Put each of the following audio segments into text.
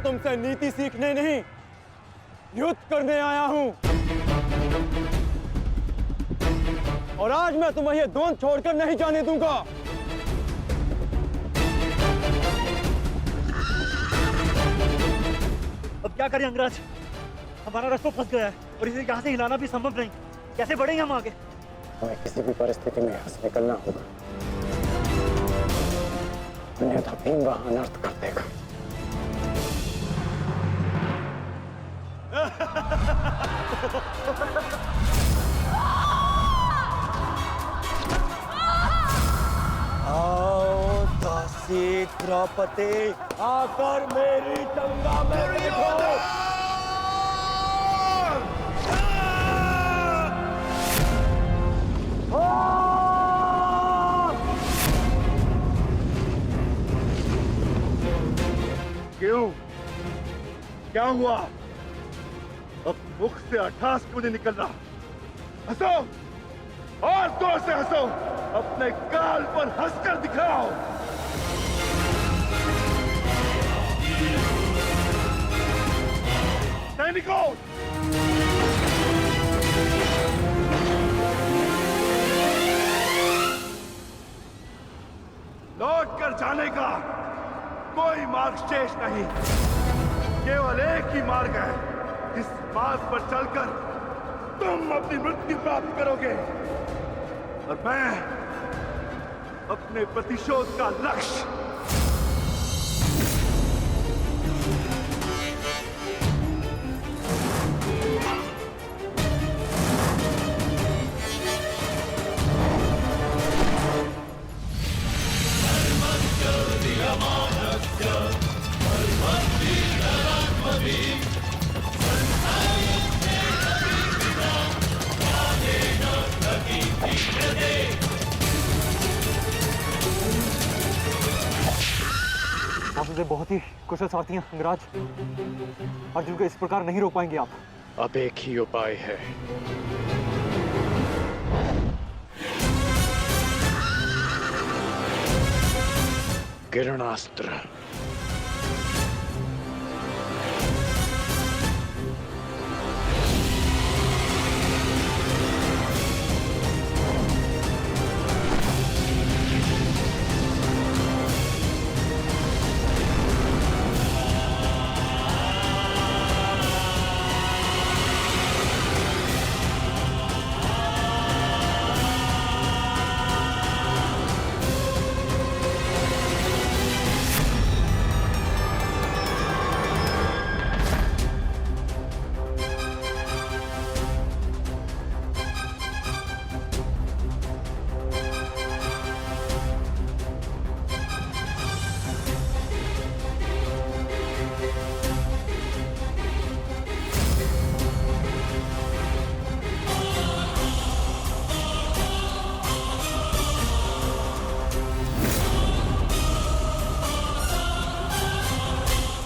तुमसे नीति सीखने नहीं, युद्ध करने आया हूं। और आज मैं तुम्हें ये द्वंद्व छोड़कर नहीं जाने दूंगा। अब क्या करें अंगराज? हमारा रास्ता फंस गया है और इसे यहाँ से हिलाना भी संभव नहीं। कैसे बढ़ेंगे हम आगे? हमें किसी भी परिस्थिति में यहाँ से निकलना होगा, अन्यथा भीम वहां अनर्थ कर देगा। आओ दासी द्रौपदी, आकर मेरी टंगा में बैठो। क्यों? क्या हुआ? अब मुख से अट्ठास क्यों नहीं निकल रहा? हंसो और जोर से हंसो, अपने गाल पर हंसकर दिखाओ। सैनिकों, लौट कर जाने का कोई मार्ग शेष नहीं, केवल एक ही मार्ग है। इस मार्ग पर चलकर तुम अपनी मृत्यु प्राप्त करोगे और मैं अपने प्रतिशोध का लक्ष्य। आप मुझे बहुत ही कुशल सारथी हैं अंगराज। अर्जुन को इस प्रकार नहीं रोक पाएंगे आप। अब एक ही उपाय है, किरणास्त्र।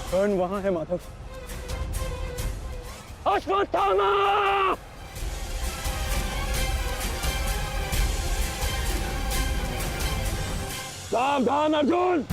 कर्ण वहां है माधव। अश्वत्थामा! सावधान अर्जुन!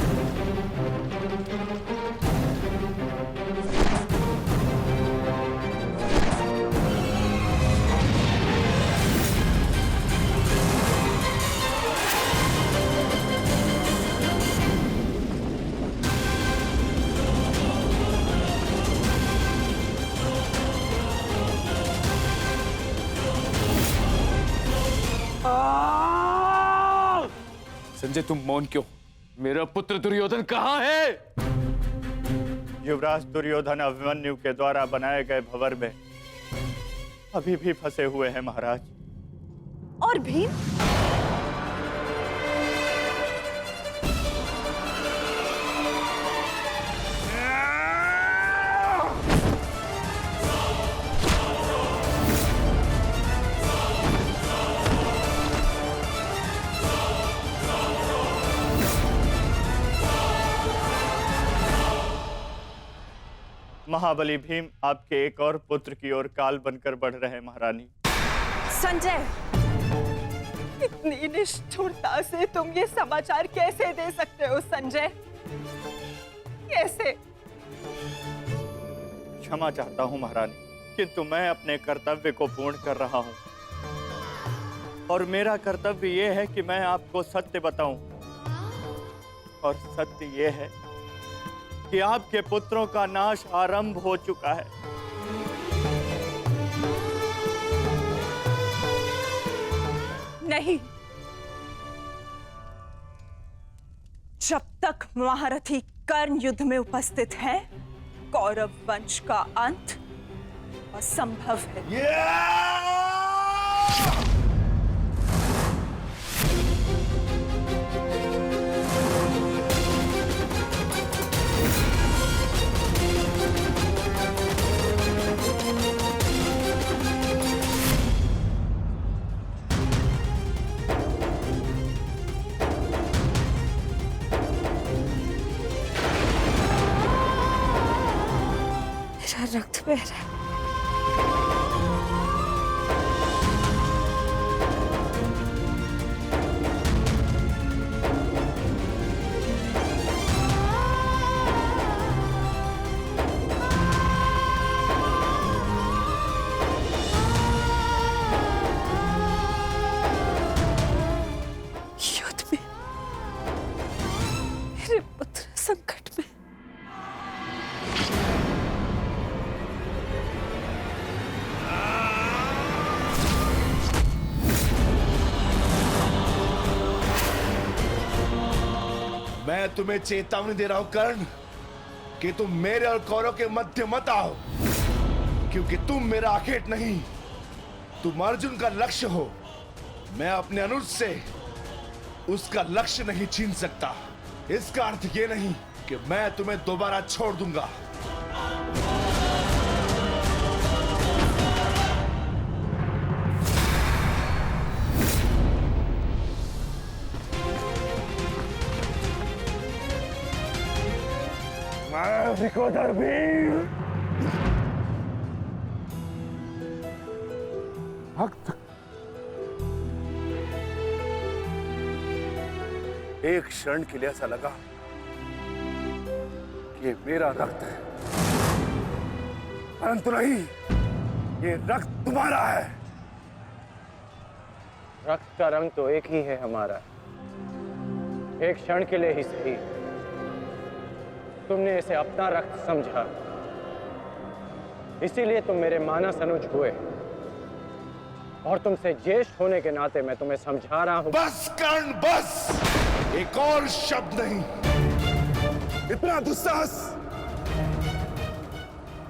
संजय, तुम मौन क्यों? मेरा पुत्र दुर्योधन कहाँ है? युवराज दुर्योधन अभिमन्यु के द्वारा बनाए गए भंवर में अभी भी फंसे हुए हैं महाराज। और भीम? महाबली भीम आपके एक और पुत्र की ओर काल बनकर बढ़ रहे हैं महारानी। संजय, इतनी निष्ठुरता से तुम ये समाचार कैसे दे सकते हो संजय? कैसे? क्षमा चाहता हूं महारानी, किंतु मैं अपने कर्तव्य को पूर्ण कर रहा हूं और मेरा कर्तव्य यह है कि मैं आपको सत्य बताऊं। और सत्य यह है कि आपके पुत्रों का नाश आरंभ हो चुका है। नहीं, जब तक महारथी कर्ण युद्ध में उपस्थित है, कौरव वंश का अंत असंभव है। मेरा रक्त बह रहा है। युद्ध में मेरे पुत्र संकट में। मैं तुम्हें चेतावनी दे रहा हूं कर्ण कि तुम मेरे और कौरव के मध्य मत आओ, क्योंकि तुम मेरा आखेट नहीं, तुम अर्जुन का लक्ष्य हो। मैं अपने अनुज से उसका लक्ष्य नहीं छीन सकता। इसका अर्थ ये नहीं कि मैं तुम्हें दोबारा छोड़ दूंगा। विकोदर वीर, भक्त, एक क्षण के लिए ऐसा लगा कि ये मेरा रक्त है, परंतु नहीं, ये रक्त तुम्हारा है। रक्त का रंग तो एक ही है हमारा। एक क्षण के लिए ही सही, तुमने इसे अपना रक्त समझा, इसीलिए तुम मेरे मानस अनुज हुए। और तुमसे ज्येष्ठ होने के नाते मैं तुम्हें समझा रहा हूं। बस कर्ण बस, एक और शब्द नहीं। इतना दुस्साहस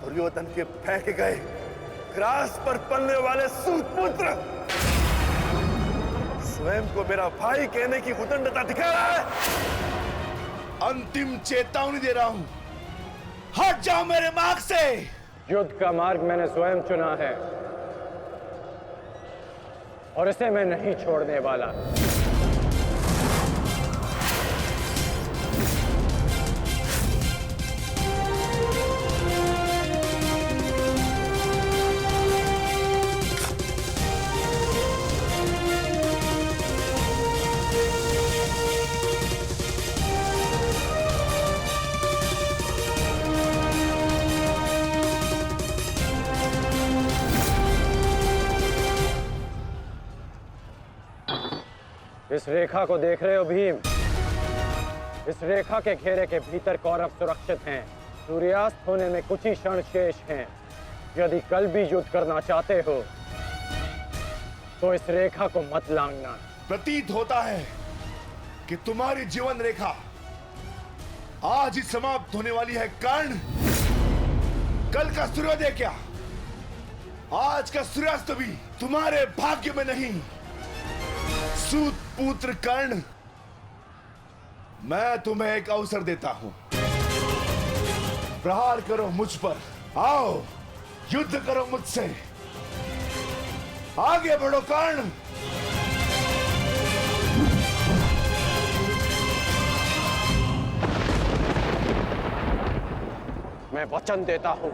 दुर्योधन के फेंके गए ग्रास पर पलने वाले सूतपुत्र स्वयं को मेरा भाई कहने की उदंडता दिखा रहा है। अंतिम चेतावनी दे रहा हूं, हट जाओ मेरे मार्ग से। युद्ध का मार्ग मैंने स्वयं चुना है और इसे मैं नहीं छोड़ने वाला। इस रेखा को देख रहे हो भीम? इस रेखा के घेरे के भीतर कौरव सुरक्षित हैं। सूर्यास्त होने में कुछ ही क्षण शेष हैं। यदि कल भी युद्ध करना चाहते हो तो इस रेखा को मत लांघना। प्रतीत होता है कि तुम्हारी जीवन रेखा आज ही समाप्त होने वाली है कर्ण। कल का सूर्योदय क्या, आज का सूर्यास्त भी तुम्हारे भाग्य में नहीं। सूत पुत्र कर्ण, मैं तुम्हें एक अवसर देता हूं। प्रहार करो मुझ पर, आओ युद्ध करो मुझसे। आगे बढ़ो कर्ण। मैं वचन देता हूं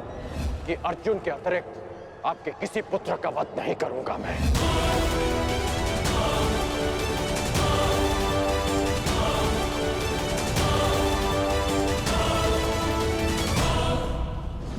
कि अर्जुन के अतिरिक्त आपके किसी पुत्र का वध नहीं करूंगा मैं।